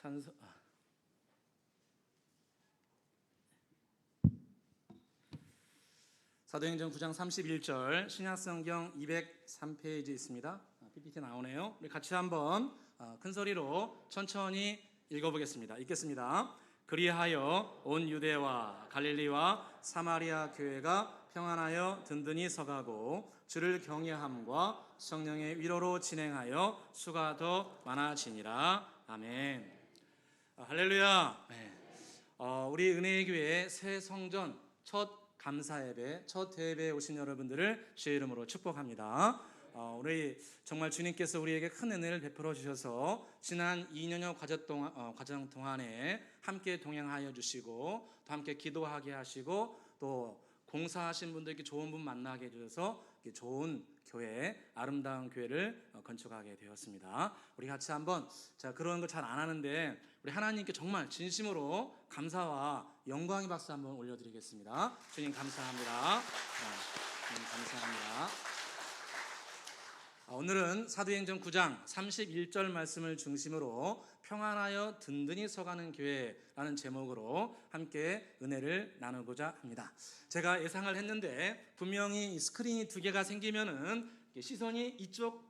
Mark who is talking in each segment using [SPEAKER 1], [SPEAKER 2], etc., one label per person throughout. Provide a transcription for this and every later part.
[SPEAKER 1] 찬송 사도행전 9장 31절 신약성경 203페이지 있습니다. PPT 나오네요. 우리 같이 한번 큰 소리로 천천히 읽어보겠습니다. 읽겠습니다. 그리하여 온 유대와 갈릴리와 사마리아 교회가 평안하여 든든히 서가고 주를 경외함과 성령의 위로로 진행하여 수가 더 많아지니라. 아멘. 할렐루야. 네. 우리 은혜의 교회 새 성전 첫 감사 예배, 첫 대회에 오신 여러분들을 주의 이름으로 축복합니다. 우리 정말 주님께서 우리에게 큰 은혜를 베풀어 주셔서 지난 2년여 과정 동안에 함께 동행하여 주시고 또 함께 기도하게 하시고 또 공사하신 분들께 좋은 분 만나게 해주셔서 좋은 교회, 아름다운 교회를 건축하게 되었습니다. 우리 같이 한번 그런 거 잘 안 하는데 우리 하나님께 정말 진심으로 감사와 영광의 박수 한번 올려드리겠습니다. 주님 감사합니다. 주님 감사합니다. 오늘은 사도행전 9장 31절 말씀을 중심으로 평안하여 든든히 서가는 교회라는 제목으로 함께 은혜를 나누고자 합니다. 제가 예상을 했는데 분명히 스크린이 두 개가 생기면은 시선이 이쪽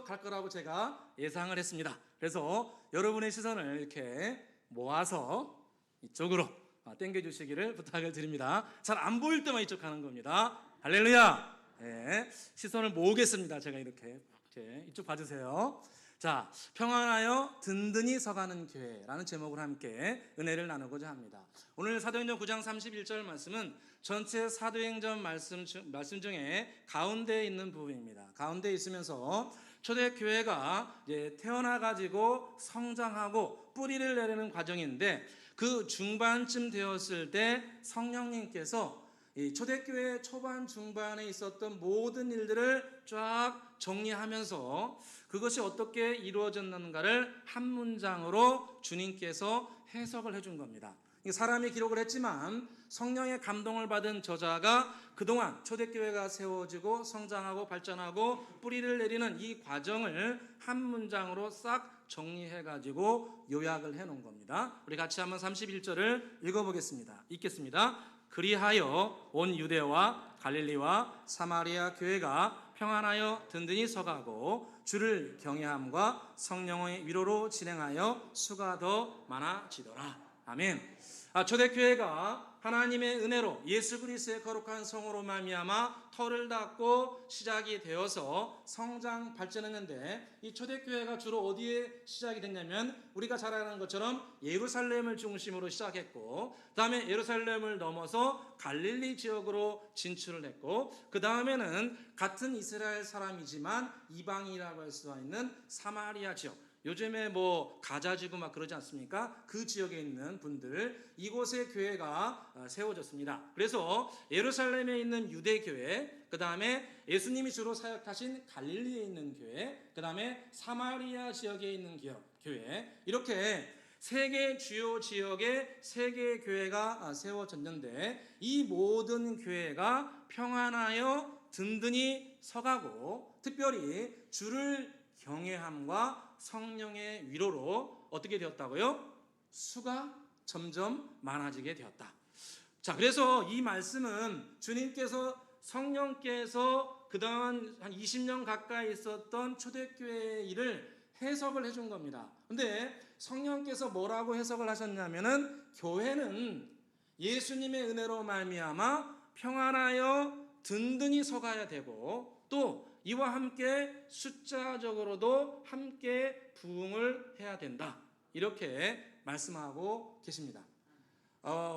[SPEAKER 1] 갈 거라고 제가 예상을 했습니다. 그래서 여러분의 시선을 이렇게 모아서 이쪽으로 당겨주시기를 부탁을 드립니다. 잘 안 보일 때만 이쪽 가는 겁니다. 할렐루야. 네, 시선을 모으겠습니다. 제가 이렇게 이쪽 봐주세요. 자, 평안하여 든든히 서가는 교회라는 제목으로 함께 은혜를 나누고자 합니다. 오늘 사도행전 9장 31절 말씀은 전체 사도행전 말씀 중에 가운데에 있는 부분입니다. 가운데에 있으면서 초대교회가 이제 태어나가지고 성장하고 뿌리를 내리는 과정인데 그 중반쯤 되었을 때 성령님께서 이 초대교회 초반 중반에 있었던 모든 일들을 쫙 정리하면서 그것이 어떻게 이루어졌는가를 한 문장으로 주님께서 해석을 해준 겁니다. 사람이 기록을 했지만 성령의 감동을 받은 저자가 그동안 초대교회가 세워지고 성장하고 발전하고 뿌리를 내리는 이 과정을 한 문장으로 싹 정리해가지고 요약을 해놓은 겁니다. 우리 같이 한번 31절을 읽어보겠습니다. 읽겠습니다. 그리하여 온 유대와 갈릴리와 사마리아 교회가 평안하여 든든히 서가고 주를 경외함과 성령의 위로로 진행하여 수가 더 많아지더라. 아멘. 초대교회가 하나님의 은혜로 예수 그리스도의 거룩한 성으로 말미암아 터를 닫고 시작이 되어서 성장 발전했는데 이 초대교회가 주로 어디에 시작이 됐냐면 우리가 잘 아는 것처럼 예루살렘을 중심으로 시작했고 그 다음에 예루살렘을 넘어서 갈릴리 지역으로 진출을 했고 그 다음에는 같은 이스라엘 사람이지만 이방이라고 할 수 있는 사마리아 지역, 요즘에 가자지구 막 그러지 않습니까? 그 지역에 있는 분들, 이곳에 교회가 세워졌습니다. 그래서 예루살렘에 있는 유대교회, 그 다음에 예수님이 주로 사역하신 갈릴리에 있는 교회, 그 다음에 사마리아 지역에 있는 교회, 이렇게 세 개 주요 지역에 세 개의 교회가 세워졌는데 이 모든 교회가 평안하여 든든히 서가고 특별히 주를 경외함과 성령의 위로로 어떻게 되었다고요? 수가 점점 많아지게 되었다. 자, 그래서 이 말씀은 주님께서 성령께서 그동안 한 20년 가까이 있었던 초대교회의 일을 해석을 해준 겁니다. 근데 성령께서 뭐라고 해석을 하셨냐면은 교회는 예수님의 은혜로 말미암아 평안하여 든든히 서가야 되고 또 이와 함께 숫자적으로도 함께 부흥을 해야 된다. 이렇게 말씀하고 계십니다.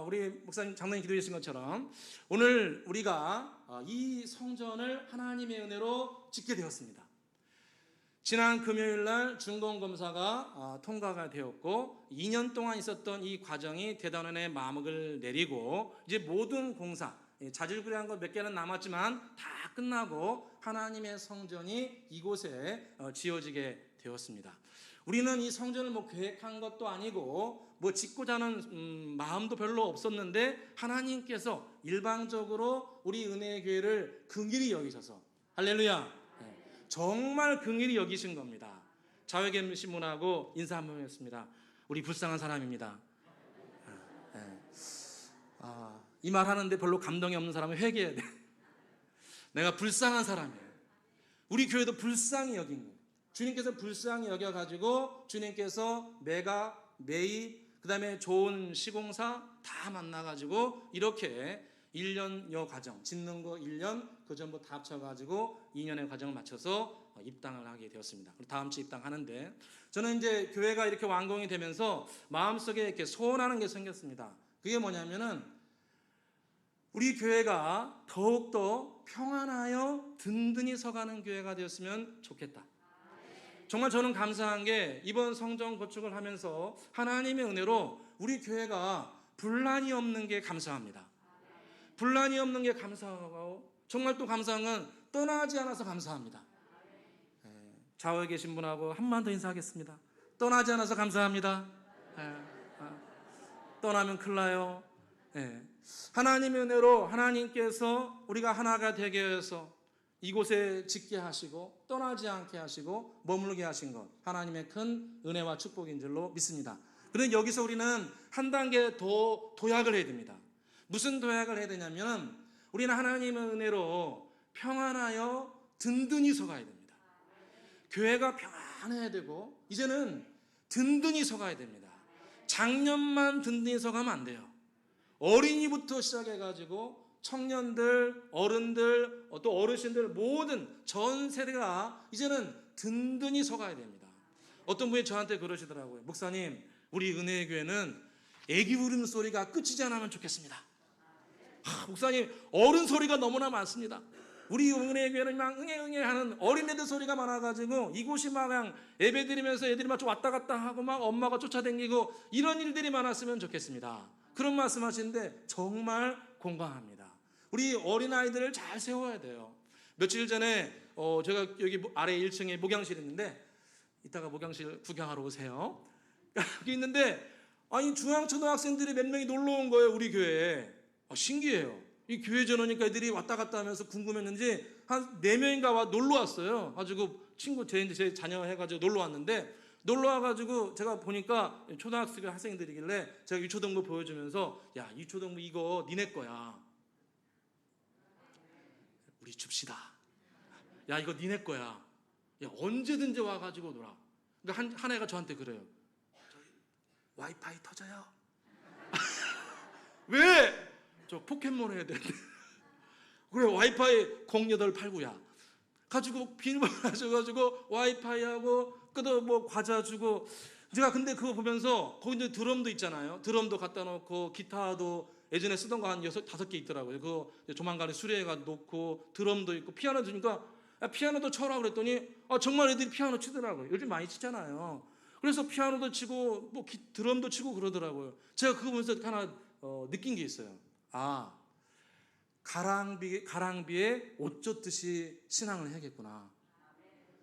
[SPEAKER 1] 우리 목사님 장로님 기도해 주신 것처럼 오늘 우리가 이 성전을 하나님의 은혜로 짓게 되었습니다. 지난 금요일 날 준공검사가 통과가 되었고 2년 동안 있었던 이 과정이 대단원의 마음을 내리고 이제 모든 공사 자질구레한 것 몇 개는 남았지만 다 끝나고 하나님의 성전이 이곳에 지어지게 되었습니다. 우리는 이 성전을 계획한 것도 아니고 짓고자 하는 마음도 별로 없었는데 하나님께서 일방적으로 우리 은혜의 교회를 긍휼히 여기셔서 할렐루야 정말 긍휼히 여기신 겁니다. 자회견 신문하고 인사 한번 했습니다. 우리 불쌍한 사람입니다. 이 말 하는데 별로 감동이 없는 사람은 회개해야 돼. 내가 불쌍한 사람이에요. 우리 교회도 불쌍히 여긴 거예요. 주님께서 불쌍히 여겨가지고 주님께서 매이 그 다음에 좋은 시공사 다 만나가지고 이렇게 1년여 과정, 짓는 거 1년, 그 전부 다 합쳐가지고 2년의 과정을 마쳐서 입당을 하게 되었습니다. 다음 주 입당하는데 저는 이제 교회가 이렇게 완공이 되면서 마음속에 이렇게 소원하는 게 생겼습니다. 그게 뭐냐면은 우리 교회가 더욱더 평안하여 든든히 서가는 교회가 되었으면 좋겠다. 정말 저는 감사한 게 이번 성전 건축을 하면서 하나님의 은혜로 우리 교회가 분란이 없는 게 감사합니다. 분란이 없는 게 감사하고 정말 또 감사한 건 떠나지 않아서 감사합니다. 좌우에 계신 분하고 한 번 더 인사하겠습니다. 떠나지 않아서 감사합니다. 떠나면 큰일 나요. 하나님의 은혜로 하나님께서 우리가 하나가 되게 해서 이곳에 짓게 하시고 떠나지 않게 하시고 머물게 하신 것 하나님의 큰 은혜와 축복인 줄로 믿습니다. 그런데 여기서 우리는 한 단계 더 도약을 해야 됩니다. 무슨 도약을 해야 되냐면 우리는 하나님의 은혜로 평안하여 든든히 서가야 됩니다. 교회가 평안해야 되고 이제는 든든히 서가야 됩니다. 작년만 든든히 서가면 안 돼요. 어린이부터 시작해가지고 청년들, 어른들, 또 어르신들 모든 전 세대가 이제는 든든히 서가야 됩니다. 어떤 분이 저한테 그러시더라고요. 목사님, 우리 은혜의 교회는 애기 울음소리가 끝이지 않으면 좋겠습니다. 목사님, 어른 소리가 너무나 많습니다. 우리 은혜의 교회는 막 응애 하는 어린애들 소리가 많아가지고 이곳이 막 그냥 예배 드리면서 애들이 막 좀 왔다 갔다 하고 막 엄마가 쫓아다니고 이런 일들이 많았으면 좋겠습니다. 그런 말씀 하시는데 정말 공감합니다. 우리 어린아이들을 잘 세워야 돼요. 며칠 전에 제가 여기 아래 1층에 목양실 있는데 이따가 목양실 구경하러 오세요. 여기 있는데 아니 중앙초등학생들이 몇 명이 놀러 온 거예요. 우리 교회에. 신기해요. 이 교회 전원이니까 애들이 왔다 갔다 하면서 궁금했는지 한 4명인가 와 놀러 왔어요. 가지고 친구 제 자녀 해가지고 놀러 왔는데 놀러 와가지고 제가 보니까 초등학생 학생들이길래 제가 유초등부 보여주면서 야 유초등부 이거 니네 거야. 우리 줍시다. 야 이거 니네 거야. 야 언제든지 와가지고 놀아. 그러니까 한 애가 저한테 그래요. 와이파이 터져요. 왜? 저 포켓몬 해야 되는데. 그래 와이파이 0889야. 가지고 비밀번호 하셔가지고 와이파이하고 그도 뭐 과자 주고 제가 근데 그거 보면서 거기 이제 드럼도 있잖아요. 드럼도 갖다 놓고 기타도 예전에 쓰던 거 한 5개 있더라고요. 그거 조만간에 수리해가 놓고 드럼도 있고 피아노 주니까 야, 피아노도 쳐라 그랬더니 정말 애들이 피아노 치더라고요. 요즘 많이 치잖아요. 그래서 피아노도 치고 뭐 드럼도 치고 그러더라고요. 제가 그거 보면서 하나 느낀 게 있어요. 가랑비에 옷 젖듯이 신앙을 해야겠구나.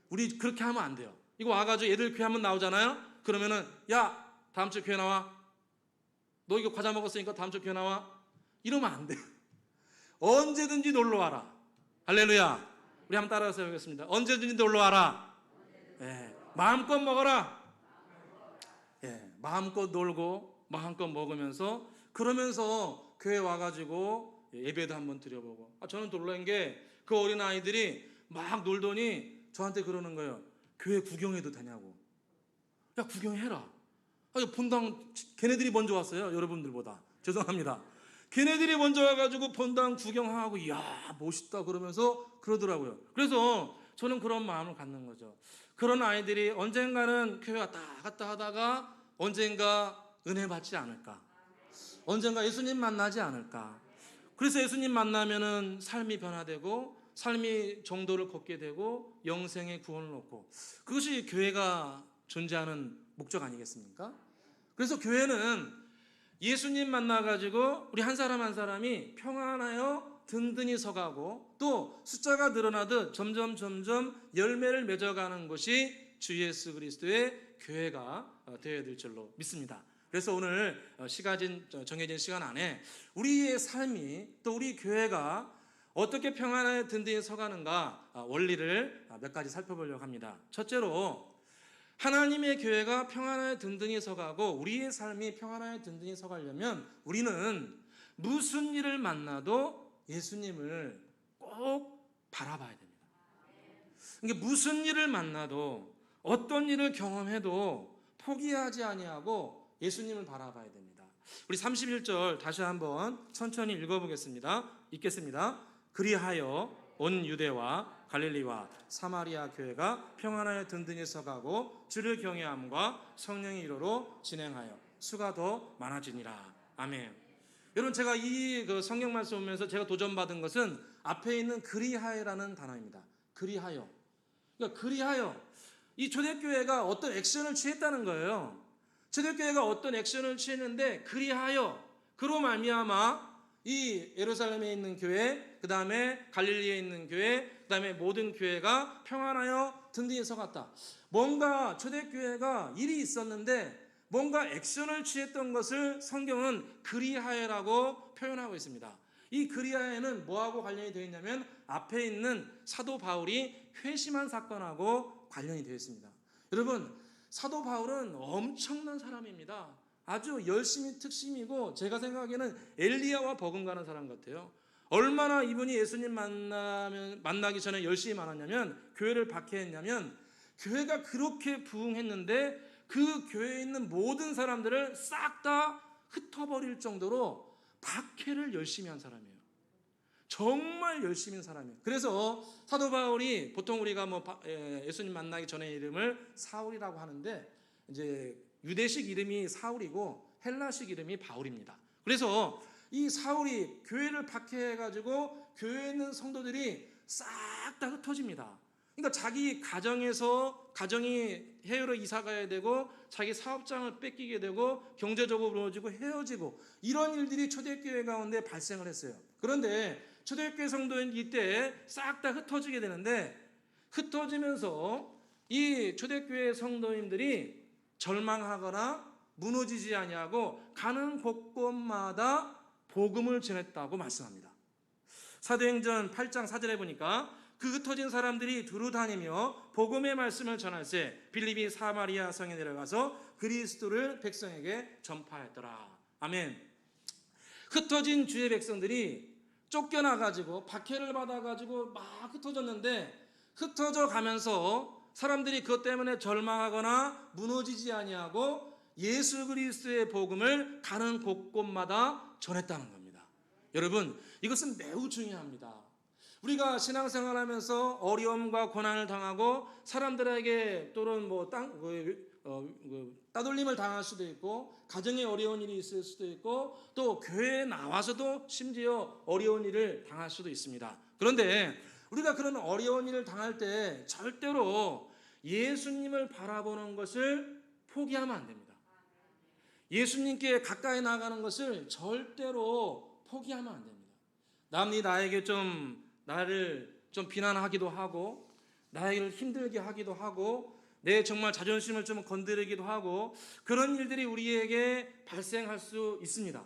[SPEAKER 1] 우리 그렇게 하면 안 돼요. 이거 와가지고 애들 교회 한번 나오잖아요. 그러면은 야 다음 주 교회 나와. 너 이거 과자 먹었으니까 다음 주 교회 나와. 이러면 안 돼요. 언제든지 놀러 와라. 할렐루야. 우리 한번 따라서 해보겠습니다. 언제든지 놀러 와라. 마음껏 먹어라. 마음껏 놀고 마음껏 먹으면서 그러면서 교회 와가지고 예배도 한번 드려보고. 저는 놀란 게 그 어린 아이들이 막 놀더니 저한테 그러는 거예요. 교회 구경해도 되냐고. 야 구경해라. 본당 걔네들이 먼저 왔어요. 여러분들보다. 죄송합니다. 걔네들이 먼저 와가지고 본당 구경하고 이야 멋있다 그러면서 그러더라고요. 그래서 저는 그런 마음을 갖는 거죠. 그런 아이들이 언젠가는 교회 왔다 갔다 하다가 언젠가 은혜 받지 않을까. 언젠가 예수님 만나지 않을까. 그래서 예수님 만나면은 삶이 변화되고 삶이 정도를 걷게 되고 영생의 구원을 얻고 그것이 교회가 존재하는 목적 아니겠습니까? 그래서 교회는 예수님 만나가지고 우리 한 사람 한 사람이 평안하여 든든히 서가고 또 숫자가 늘어나듯 점점 열매를 맺어가는 것이 주 예수 그리스도의 교회가 되어야 될 줄로 믿습니다. 그래서 오늘 정해진 시간 안에 우리의 삶이 또 우리 교회가 어떻게 평안하여 든든히 서가는가 원리를 몇 가지 살펴보려고 합니다. 첫째로 하나님의 교회가 평안하여 든든히 서가고 우리의 삶이 평안하여 든든히 서가려면 우리는 무슨 일을 만나도 예수님을 꼭 바라봐야 됩니다. 이게 무슨 일을 만나도 어떤 일을 경험해도 포기하지 아니하고 예수님을 바라봐야 됩니다. 우리 31절 다시 한번 천천히 읽어보겠습니다. 읽겠습니다. 그리하여 온 유대와 갈릴리와 사마리아 교회가 평안하여 든든히 서가고 주를 경외함과 성령의 이로로 진행하여 수가 더 많아지니라. 아멘. 여러분, 제가 이 성경 말씀 보면서 제가 도전받은 것은 앞에 있는 그리하여라는 단어입니다. 그리하여. 그러니까 그리하여. 이 초대교회가 어떤 액션을 취했다는 거예요. 초대교회가 어떤 액션을 취했는데 그리하여 그로 말미암아 이 예루살렘에 있는 교회, 그 다음에 갈릴리에 있는 교회, 그 다음에 모든 교회가 평안하여 든든히 서갔다. 뭔가 초대교회가 일이 있었는데 뭔가 액션을 취했던 것을 성경은 그리하여라고 표현하고 있습니다. 이 그리하여는 뭐하고 관련이 되어 있냐면 앞에 있는 사도 바울이 회심한 사건하고 관련이 되어 있습니다. 여러분, 사도 바울은 엄청난 사람입니다. 아주 열심히 특심이고 제가 생각하기에는 엘리야와 버금가는 사람 같아요. 얼마나 이분이 예수님 만나기 전에 열심히 많았냐면 교회를 박해했냐면 교회가 그렇게 부흥했는데 그 교회에 있는 모든 사람들을 싹 다 흩어버릴 정도로 박해를 열심히 한 사람이에요. 정말 열심히 한 사람이에요. 그래서 사도 바울이 보통 우리가 예수님 만나기 전에 이름을 사울이라고 하는데 이제 유대식 이름이 사울이고 헬라식 이름이 바울입니다. 그래서 이 사울이 교회를 박해해가지고 교회에 있는 성도들이 싹 다 흩어집니다. 그러니까 자기 가정이 해외로 이사 가야 되고 자기 사업장을 뺏기게 되고 경제적으로 무너지고 헤어지고 이런 일들이 초대교회 가운데 발생을 했어요. 그런데 초대교회 성도인 이때 싹 다 흩어지게 되는데 흩어지면서 이 초대교회 성도님들이 절망하거나 무너지지 아니하고 가는 곳곳마다 복음을 전했다고 말씀합니다. 사도행전 8장 4절에 보니까 그 흩어진 사람들이 두루 다니며 복음의 말씀을 전할세 빌립이 사마리아 성에 내려가서 그리스도를 백성에게 전파했더라. 아멘. 흩어진 주의 백성들이 쫓겨나가지고 박해를 받아가지고 막 흩어졌는데 흩어져 가면서 사람들이 그것 때문에 절망하거나 무너지지 아니하고 예수 그리스도의 복음을 가는 곳곳마다 전했다는 겁니다. 여러분, 이것은 매우 중요합니다. 우리가 신앙생활하면서 어려움과 고난을 당하고 사람들에게 또는 따돌림을 당할 수도 있고 가정에 어려운 일이 있을 수도 있고 또 교회에 나와서도 심지어 어려운 일을 당할 수도 있습니다. 그런데 우리가 그런 어려운 일을 당할 때 절대로 예수님을 바라보는 것을 포기하면 안 됩니다. 예수님께 가까이 나가는 것을 절대로 포기하면 안 됩니다. 남이 나에게 나를 비난하기도 하고 나에게 힘들게 하기도 하고 내 정말 자존심을 좀 건드리기도 하고 그런 일들이 우리에게 발생할 수 있습니다.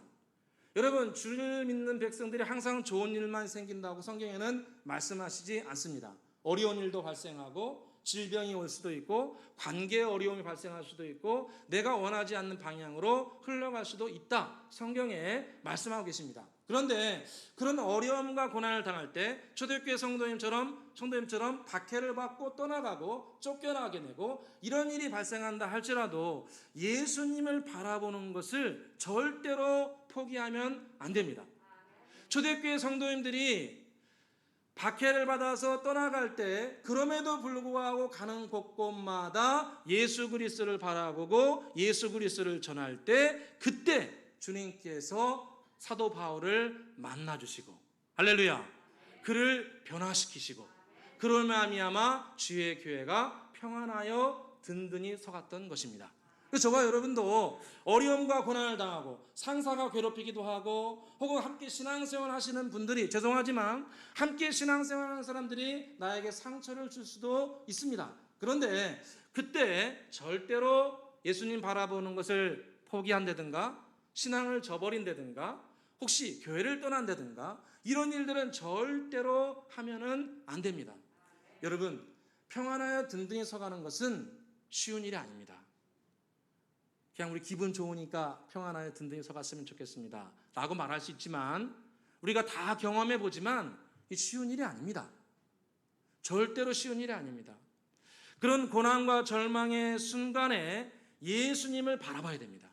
[SPEAKER 1] 여러분, 주를 믿는 백성들이 항상 좋은 일만 생긴다고 성경에는 말씀하시지 않습니다. 어려운 일도 발생하고 질병이 올 수도 있고 관계에 어려움이 발생할 수도 있고 내가 원하지 않는 방향으로 흘러갈 수도 있다. 성경에 말씀하고 계십니다. 그런데 그런 어려움과 고난을 당할 때 초대교회 성도님처럼 박해를 받고 떠나가고 쫓겨나게 되고 이런 일이 발생한다 할지라도 예수님을 바라보는 것을 절대로 포기하면 안 됩니다. 초대교회 성도님들이 박해를 받아서 떠나갈 때 그럼에도 불구하고 가는 곳곳마다 예수 그리스도를 바라보고 예수 그리스도를 전할 때 그때 주님께서 사도 바울을 만나주시고 할렐루야 그를 변화시키시고 그로 말미암아 주의 교회가 평안하여 든든히 서갔던 것입니다. 그래서 저와 여러분도 어려움과 고난을 당하고 상사가 괴롭히기도 하고 혹은 함께 신앙생활 하시는 분들이 죄송하지만 함께 신앙생활하는 사람들이 나에게 상처를 줄 수도 있습니다. 그런데 그때 절대로 예수님 바라보는 것을 포기한다든가 신앙을 저버린다든가 혹시 교회를 떠난다든가 이런 일들은 절대로 하면은 안 됩니다. 여러분, 평안하여 든든히 서가는 것은 쉬운 일이 아닙니다. 그냥 우리 기분 좋으니까 평안하여 든든히 서갔으면 좋겠습니다 라고 말할 수 있지만, 우리가 다 경험해 보지만 이 쉬운 일이 아닙니다. 절대로 쉬운 일이 아닙니다. 그런 고난과 절망의 순간에 예수님을 바라봐야 됩니다.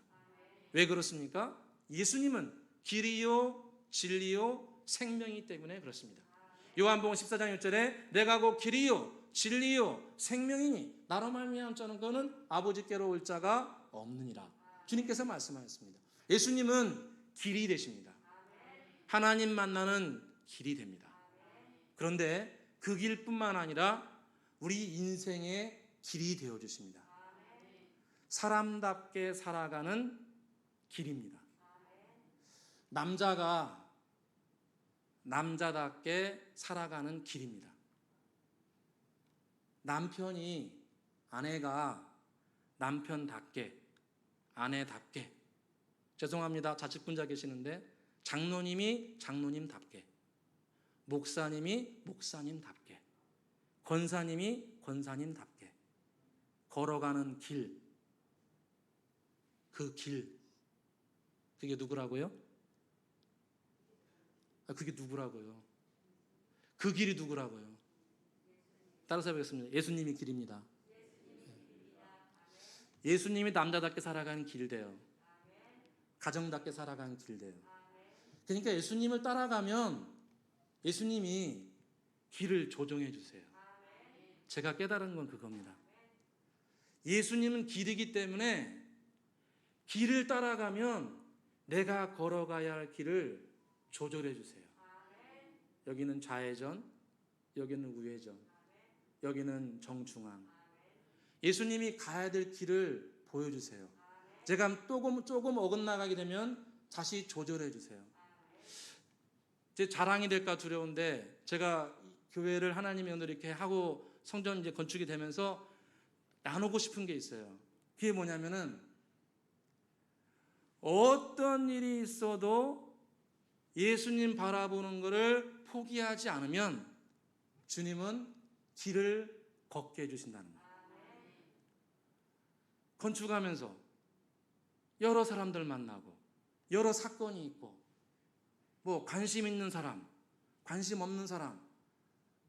[SPEAKER 1] 왜 그렇습니까? 예수님은 길이요 진리요 생명이기 때문에 그렇습니다. 요한복음 14장 1절에 내가 곧 길이요 진리요 생명이니 나로 말미암아 자는 거는 아버지께로 올 자가 없느니라. 주님께서 말씀하셨습니다. 예수님은 길이 되십니다. 하나님 만나는 길이 됩니다. 그런데 그 길뿐만 아니라 우리 인생의 길이 되어주십니다. 사람답게 살아가는 길입니다. 남자가 남자답게 살아가는 길입니다. 남편이 아내가 남편답게 아내답게, 죄송합니다 자측분자 계시는데 장로님이 장로님답게, 목사님이 목사님답게, 권사님이 권사님답게 걸어가는 길, 그 길, 그게 누구라고요? 그게 누구라고요? 그 길이 누구라고요? 따라서 해보겠습니다. 예수님이 길입니다. 예수님이 남자답게 살아가는 길대요. 가정답게 살아가는 길대요. 그러니까 예수님을 따라가면 예수님이 길을 조정해 주세요. 제가 깨달은 건 그겁니다. 예수님은 길이기 때문에 길을 따라가면 내가 걸어가야 할 길을 조절해 주세요. 여기는 좌회전, 여기는 우회전, 여기는 정중앙. 예수님이 가야 될 길을 보여주세요. 제가 조금 어긋나가게 되면 다시 조절해 주세요. 제 자랑이 될까 두려운데, 제가 교회를 하나님의 은혜로 이렇게 하고 성전 이제 건축이 되면서 나누고 싶은 게 있어요. 그게 뭐냐면은, 어떤 일이 있어도 예수님 바라보는 것을 포기하지 않으면 주님은 길을 걷게 해주신다는 거예요. 건축하면서 여러 사람들 만나고 여러 사건이 있고, 뭐 관심 있는 사람, 관심 없는 사람,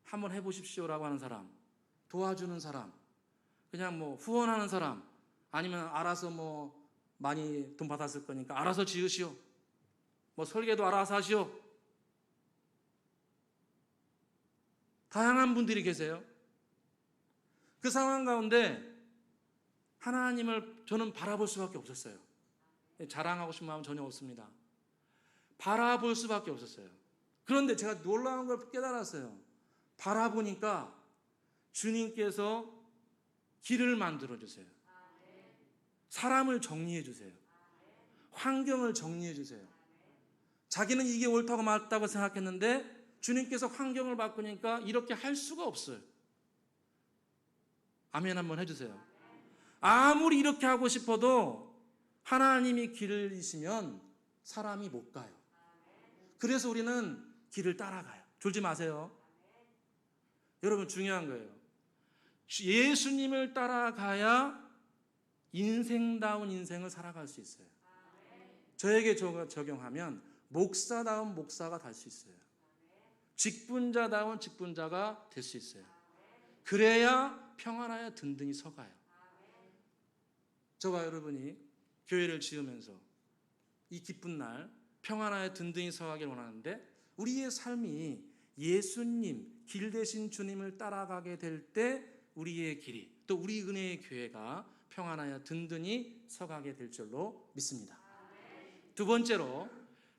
[SPEAKER 1] 한번 해보십시오라고 하는 사람, 도와주는 사람, 그냥 뭐 후원하는 사람, 아니면 알아서 뭐 많이 돈 받았을 거니까 알아서 지으시오, 뭐 설계도 알아서 하시오. 다양한 분들이 계세요. 그 상황 가운데 하나님을 저는 바라볼 수밖에 없었어요. 자랑하고 싶은 마음은 전혀 없습니다. 바라볼 수밖에 없었어요. 그런데 제가 놀라운 걸 깨달았어요. 바라보니까 주님께서 길을 만들어 주세요. 사람을 정리해 주세요. 환경을 정리해 주세요. 자기는 이게 옳다고 맞다고 생각했는데 주님께서 환경을 바꾸니까 이렇게 할 수가 없어요. 아멘 한번 해주세요. 아무리 이렇게 하고 싶어도 하나님이 길이시면 사람이 못 가요. 그래서 우리는 길을 따라가요. 졸지 마세요. 여러분, 중요한 거예요. 예수님을 따라가야 인생다운 인생을 살아갈 수 있어요. 저에게 적용하면 목사다운 목사가 될 수 있어요. 직분자다운 직분자가 될 수 있어요. 그래야 평안하여 든든히 서가요. 저와 여러분이 교회를 지으면서 이 기쁜 날 평안하여 든든히 서가길 원하는데, 우리의 삶이 예수님, 길 되신 주님을 따라가게 될 때 우리의 길이, 또 우리 은혜의 교회가 평안하여 든든히 서가게 될 줄로 믿습니다. 두 번째로,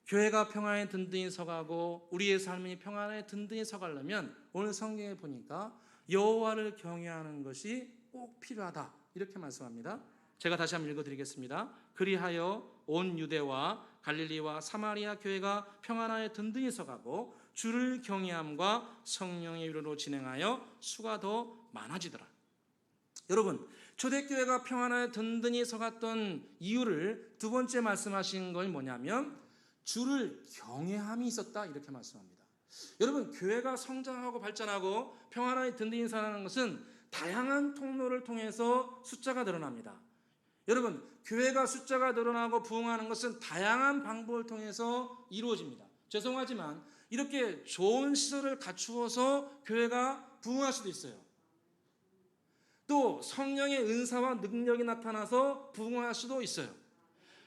[SPEAKER 1] 교회가 평안에 든든히 서가고 우리의 삶이 평안에 든든히 서가려면 오늘 성경에 보니까 여호와를 경외하는 것이 꼭 필요하다, 이렇게 말씀합니다. 제가 다시 한번 읽어드리겠습니다. 그리하여 온 유대와 갈릴리와 사마리아 교회가 평안하에 든든히 서가고 주를 경외함과 성령의 위로로 진행하여 수가 더 많아지더라. 여러분, 초대교회가 평안하에 든든히 서갔던 이유를 두 번째 말씀하신 건 뭐냐면 주를 경외함이 있었다, 이렇게 말씀합니다. 여러분, 교회가 성장하고 발전하고 평안하게 든든히 살아가는 것은 다양한 통로를 통해서 숫자가 늘어납니다. 여러분, 교회가 숫자가 늘어나고 부흥하는 것은 다양한 방법을 통해서 이루어집니다. 죄송하지만 이렇게 좋은 시설을 갖추어서 교회가 부흥할 수도 있어요. 또 성령의 은사와 능력이 나타나서 부흥할 수도 있어요.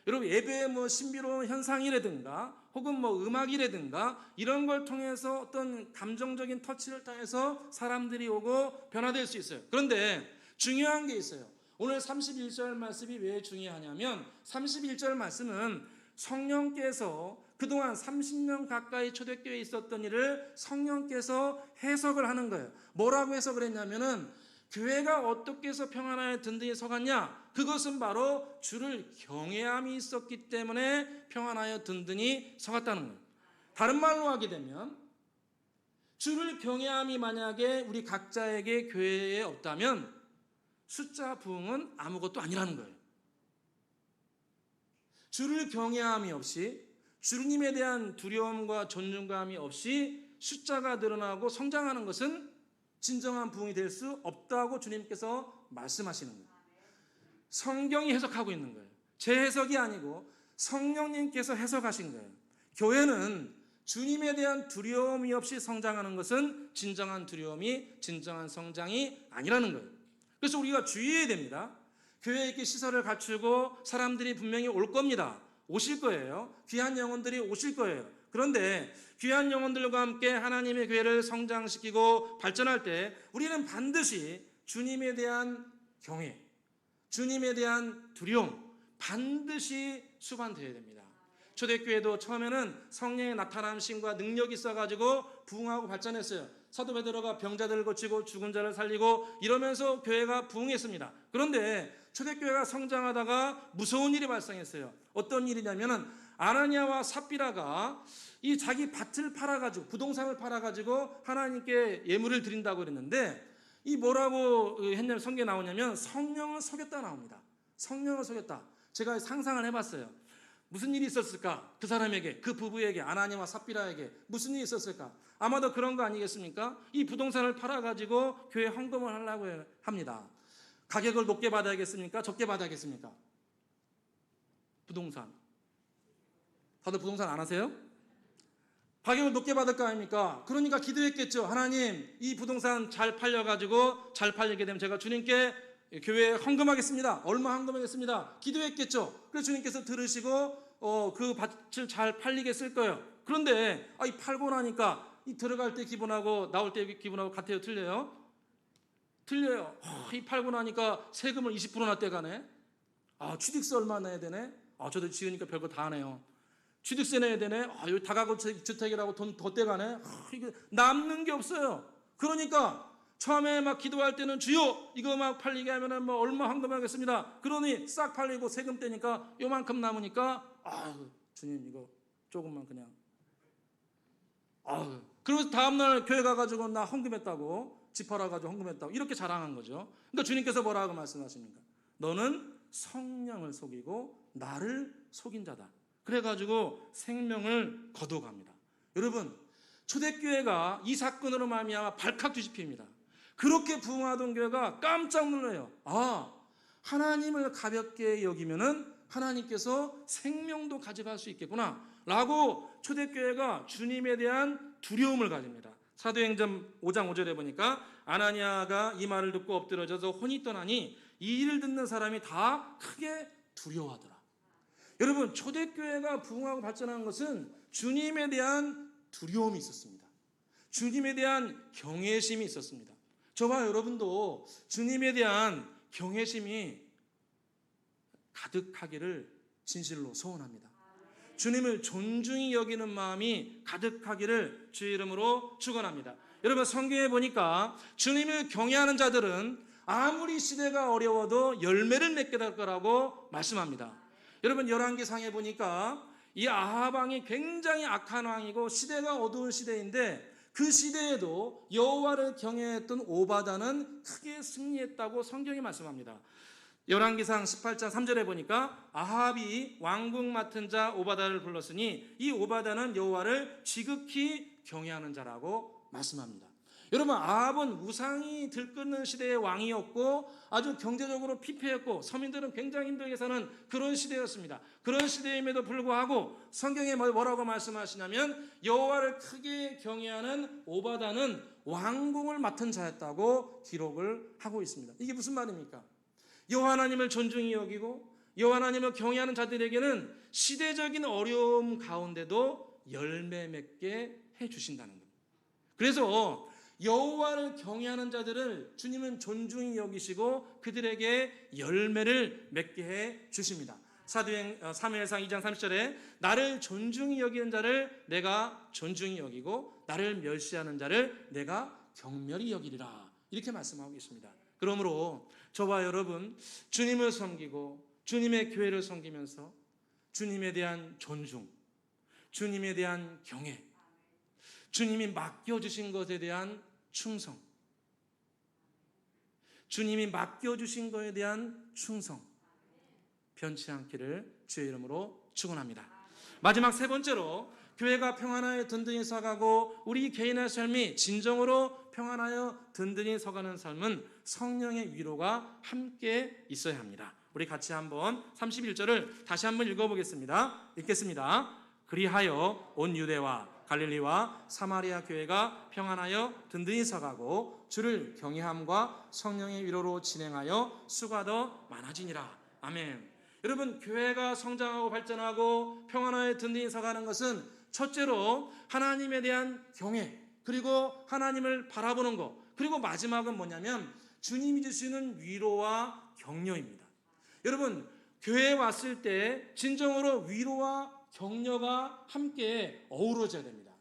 [SPEAKER 1] 여러분, 예배의 신비로운 현상이라든가 혹은 음악이라든가 이런 걸 통해서 어떤 감정적인 터치를 통해서 사람들이 오고 변화될 수 있어요. 그런데 중요한 게 있어요. 오늘 31절 말씀이 왜 중요하냐면 31절 말씀은 성령께서 그동안 30년 가까이 초대교회에 있었던 일을 성령께서 해석을 하는 거예요. 뭐라고 해석을 했냐면은 교회가 어떻게 해서 평안하여 든든히 서갔냐? 그것은 바로 주를 경외함이 있었기 때문에 평안하여 든든히 서갔다는 거예요. 다른 말로 하게 되면 주를 경외함이 만약에 우리 각자에게 교회에 없다면 숫자 부흥은 아무것도 아니라는 거예요. 주를 경외함이 없이 주님에 대한 두려움과 존중감이 없이 숫자가 늘어나고 성장하는 것은 진정한 부흥이 될 수 없다고 주님께서 말씀하시는 거예요. 성경이 해석하고 있는 거예요. 제 해석이 아니고 성령님께서 해석하신 거예요. 교회는 주님에 대한 두려움이 없이 성장하는 것은 진정한 두려움이 진정한 성장이 아니라는 거예요. 그래서 우리가 주의해야 됩니다. 교회에 이렇게 시설을 갖추고 사람들이 분명히 올 겁니다. 오실 거예요. 귀한 영혼들이 오실 거예요. 그런데 귀한 영혼들과 함께 하나님의 교회를 성장시키고 발전할 때 우리는 반드시 주님에 대한 경외, 주님에 대한 두려움 반드시 수반되어야 됩니다. 초대교회도 처음에는 성령의 나타남심과 능력이 있어가지고 부흥하고 발전했어요. 사도 베드로가 병자들을 고치고 죽은 자를 살리고 이러면서 교회가 부흥했습니다. 그런데 초대교회가 성장하다가 무서운 일이 발생했어요. 어떤 일이냐면은 아나니아와 삽비라가 이 자기 밭을 팔아가지고 부동산을 팔아가지고 하나님께 예물을 드린다고 그랬는데 이 뭐라고 했냐면 성경에 나오냐면 성령을 속였다 나옵니다. 성령을 속였다. 제가 상상을 해봤어요. 무슨 일이 있었을까? 그 사람에게, 그 부부에게, 아나니아와 삽비라에게 무슨 일이 있었을까? 아마도 그런 거 아니겠습니까? 이 부동산을 팔아가지고 교회 헌금을 하려고 합니다. 가격을 높게 받아야겠습니까? 적게 받아야겠습니까? 부동산. 다들 부동산 안 하세요? 가격을 높게 받을 거 아닙니까? 그러니까 기도했겠죠. 하나님, 이 부동산 잘 팔려가지고 잘 팔리게 되면 제가 주님께 교회에 헌금하겠습니다. 얼마 헌금하겠습니다. 기도했겠죠. 그래서 주님께서 들으시고 그 밭을 잘 팔리게 쓸 거예요. 그런데 이 팔고 나니까 이 들어갈 때 기분하고 나올 때 기분하고 같아요? 틀려요? 틀려요. 이 팔고 나니까 세금을 20%나 떼가네. 취득세 얼마 내야 되네. 저도 지으니까 별거 다 하네요. 취득세 내야 되네. 여기 다가구 주택이라고 돈 더 떼가네. 이게 남는 게 없어요. 그러니까 처음에 막 기도할 때는 주여 이거 막 팔리게 하면은 얼마 헌금하겠습니다. 그러니 싹 팔리고 세금 떼니까 요만큼 남으니까 주님 이거 조금만 그냥. 그러면서 다음날 교회 가가지고 나 헌금했다고 집 팔아가지고 헌금했다고 이렇게 자랑한 거죠. 그러니까 주님께서 뭐라고 말씀하십니까? 너는 성령을 속이고 나를 속인 자다. 그래가지고 생명을 거둬갑니다. 여러분, 초대교회가 이 사건으로 말미암아 발칵 뒤집힙니다. 그렇게 부흥하던 교회가 깜짝 놀라요. 하나님을 가볍게 여기면은 하나님께서 생명도 가져갈 수 있겠구나 라고 초대교회가 주님에 대한 두려움을 가집니다. 사도행전 5장 5절에 보니까 아나니아가 이 말을 듣고 엎드러져서 혼이 떠나니 이 일을 듣는 사람이 다 크게 두려워하더라. 여러분, 초대교회가 부흥하고 발전한 것은 주님에 대한 두려움이 있었습니다. 주님에 대한 경외심이 있었습니다. 저와 여러분도 주님에 대한 경외심이 가득하기를 진실로 소원합니다. 주님을 존중히 여기는 마음이 가득하기를 주의 이름으로 축원합니다. 여러분, 성경에 보니까 주님을 경외하는 자들은 아무리 시대가 어려워도 열매를 맺게 될 거라고 말씀합니다. 여러분, 열왕기상에 보니까 이 아합 왕이 굉장히 악한 왕이고 시대가 어두운 시대인데 그 시대에도 여호와를 경외했던 오바다는 크게 승리했다고 성경이 말씀합니다. 열왕기상 18장 3절에 보니까 아합이 왕궁 맡은 자 오바다를 불렀으니 이 오바다는 여호와를 지극히 경외하는 자라고 말씀합니다. 여러분, 아합은 우상이 들끓는 시대의 왕이었고 아주 경제적으로 피폐했고 서민들은 굉장히 힘들게 사는 그런 시대였습니다. 그런 시대임에도 불구하고 성경에 뭐라고 말씀하시냐면 여호와를 크게 경외하는 오바다는 왕궁을 맡은 자였다고 기록을 하고 있습니다. 이게 무슨 말입니까? 여호와 하나님을 존중히 여기고 여호와 하나님을 경외하는 자들에게는 시대적인 어려움 가운데도 열매 맺게 해주신다는 겁니다. 그래서 여호와를 경외하는 자들을 주님은 존중히 여기시고 그들에게 열매를 맺게 해 주십니다. 사무엘상 2장 30절에 나를 존중히 여기는 자를 내가 존중히 여기고 나를 멸시하는 자를 내가 경멸히 여기리라, 이렇게 말씀하고 있습니다. 그러므로 저와 여러분, 주님을 섬기고 주님의 교회를 섬기면서 주님에 대한 존중, 주님에 대한 경외, 주님이 맡겨주신 것에 대한 충성, 주님이 맡겨주신 것에 대한 충성 변치 않기를 주의 이름으로 축원합니다. 마지막 세 번째로 교회가 평안하여 든든히 서가고 우리 개인의 삶이 진정으로 평안하여 든든히 서가는 삶은 성령의 위로가 함께 있어야 합니다. 우리 같이 한번 31절을 다시 한번 읽어보겠습니다. 읽겠습니다. 그리하여 온 유대와 갈릴리와 사마리아 교회가 평안하여 든든히 서가고 주를 경외함과 성령의 위로로 진행하여 수가 더 많아지니라. 아멘. 여러분, 교회가 성장하고 발전하고 평안하여 든든히 서가는 것은 첫째로 하나님에 대한 경외, 그리고 하나님을 바라보는 것, 그리고 마지막은 뭐냐면 주님이 주시는 위로와 격려입니다. 여러분, 교회에 왔을 때 진정으로 위로와 격려가 함께 어우러져야 됩니다.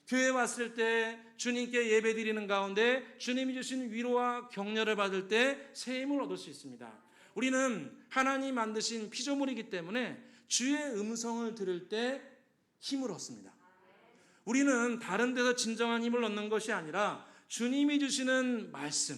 [SPEAKER 1] 교회에 왔을 때 주님께 예배드리는 가운데 주님이 주신 위로와 격려를 받을 때 새 힘을 얻을 수 있습니다. 우리는 하나님 만드신 피조물이기 때문에 주의 음성을 들을 때 힘을 얻습니다. 우리는 다른 데서 진정한 힘을 얻는 것이 아니라 주님이 주시는 말씀,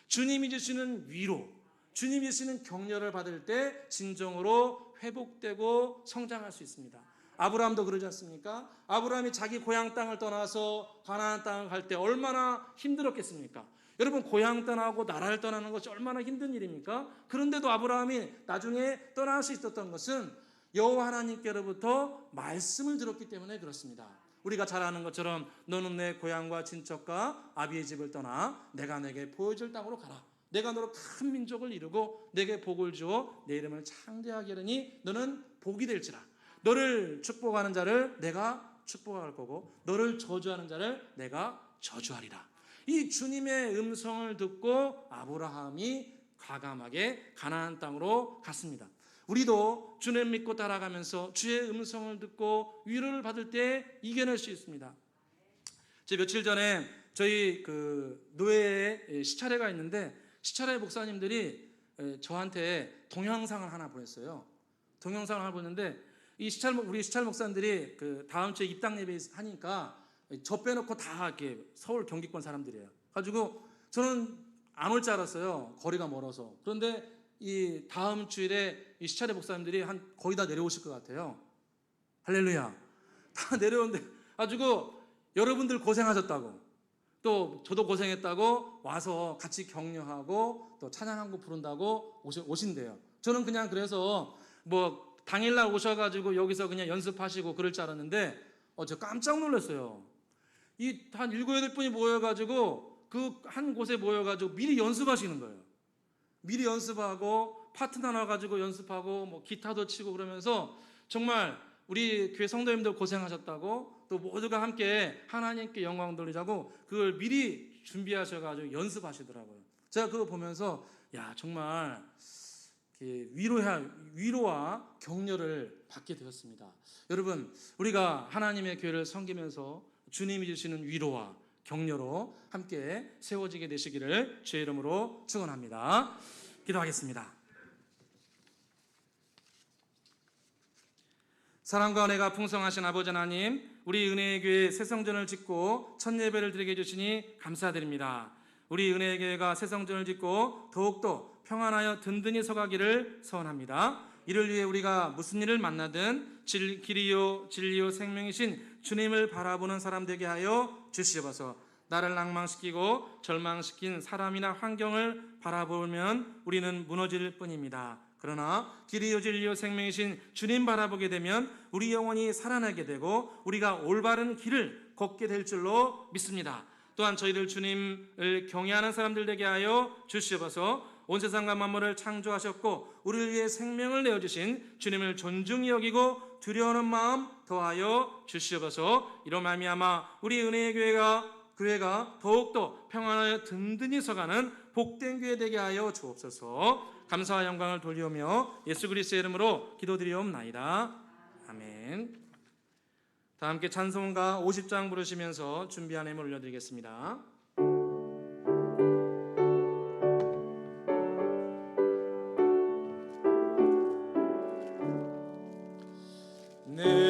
[SPEAKER 1] 주님이 주시는 위로, 주님이 주시는 격려를 받을 때 진정으로 회복되고 성장할 수 있습니다. 아브라함도 그러지 않습니까? 아브라함이 자기 고향 땅을 떠나서 가나안 땅을 갈 때 얼마나 힘들었겠습니까? 여러분, 고향 떠나고 나라를 떠나는 것이 얼마나 힘든 일입니까? 그런데도 아브라함이 나중에 떠날 수 있었던 것은 여호와 하나님께로부터 말씀을 들었기 때문에 그렇습니다. 우리가 잘 아는 것처럼 너는 내 고향과 친척과 아비의 집을 떠나 내가 내게 보여줄 땅으로 가라. 내가 너로 큰 민족을 이루고 내게 복을 주어 내 이름을 창대하게 하리니 너는 복이 될지라. 너를 축복하는 자를 내가 축복할 거고 너를 저주하는 자를 내가 저주하리라. 이 주님의 음성을 듣고 아브라함이 과감하게 가나안 땅으로 갔습니다. 우리도 주님 믿고 따라가면서 주의 음성을 듣고 위로를 받을 때 이겨낼 수 있습니다. 제 며칠 전에 저희 노예의 시차례가 있는데 시차례 목사님들이 저한테 동영상을 하나 보냈어요. 동영상을 하나 보냈는데 우리 시찰 목사님들이 다음 주에 입당 예배 하니까 저 빼놓고 다 이렇게 서울 경기권 사람들이에요. 가지고 저는 안 올 줄 알았어요. 거리가 멀어서. 그런데 이 다음 주일에 이 시찰의 목사님들이 거의 다 내려오실 것 같아요. 할렐루야. 다 내려오는데 가지고 여러분들 고생하셨다고, 또 저도 고생했다고 와서 같이 격려하고 또 찬양 한 곡 부른다고 오신대요. 저는 그냥 그래서 뭐 당일날 오셔가지고 여기서 그냥 연습하시고 그럴 줄 알았는데 저 깜짝 놀랐어요. 이 한 7, 8분이 모여가지고 그 한 곳에 모여가지고 미리 연습하시는 거예요. 미리 연습하고 파트 나눠가지고 연습하고 뭐 기타도 치고 그러면서 정말 우리 교회 성도님들 고생하셨다고 또 모두가 함께 하나님께 영광 돌리자고 그걸 미리 준비하셔가지고 연습하시더라고요. 제가 그거 보면서 야, 정말 위로와 격려를 받게 되었습니다. 여러분, 우리가 하나님의 교회를 섬기면서 주님이 주시는 위로와 격려로 함께 세워지게 되시기를 주의 이름으로 축원합니다. 기도하겠습니다. 사랑과 은혜가 풍성하신 아버지 하나님, 우리 은혜의 교회 새성전을 짓고 첫 예배를 드리게 해주시니 감사드립니다. 우리 은혜의 교회가 새성전을 짓고 더욱더 평안하여 든든히 서가기를 소원합니다. 이를 위해 우리가 무슨 일을 만나든 길이요 진리요 생명이신 주님을 바라보는 사람 되게 하여 주시옵소서. 나를 낭망시키고 절망시킨 사람이나 환경을 바라보면 우리는 무너질 뿐입니다. 그러나 길이요 진리요 생명이신 주님 바라보게 되면 우리 영혼이 살아나게 되고 우리가 올바른 길을 걷게 될 줄로 믿습니다. 또한 저희들 주님을 경외하는 사람들 되게 하여 주시옵소서. 온 세상과 만물을 창조하셨고 우리를 위해 생명을 내어주신 주님을 존중히 여기고 두려워하는 마음 더하여 주시옵소서. 이로 말미암아 우리 은혜의 교회가 더욱더 평안하여 든든히 서가는 복된 교회 되게 하여 주옵소서. 감사와 영광을 돌리오며 예수 그리스도의 이름으로 기도드리옵나이다. 아멘. 다 함께 찬송가 50장 부르시면서 준비한 예물 올려드리겠습니다. 내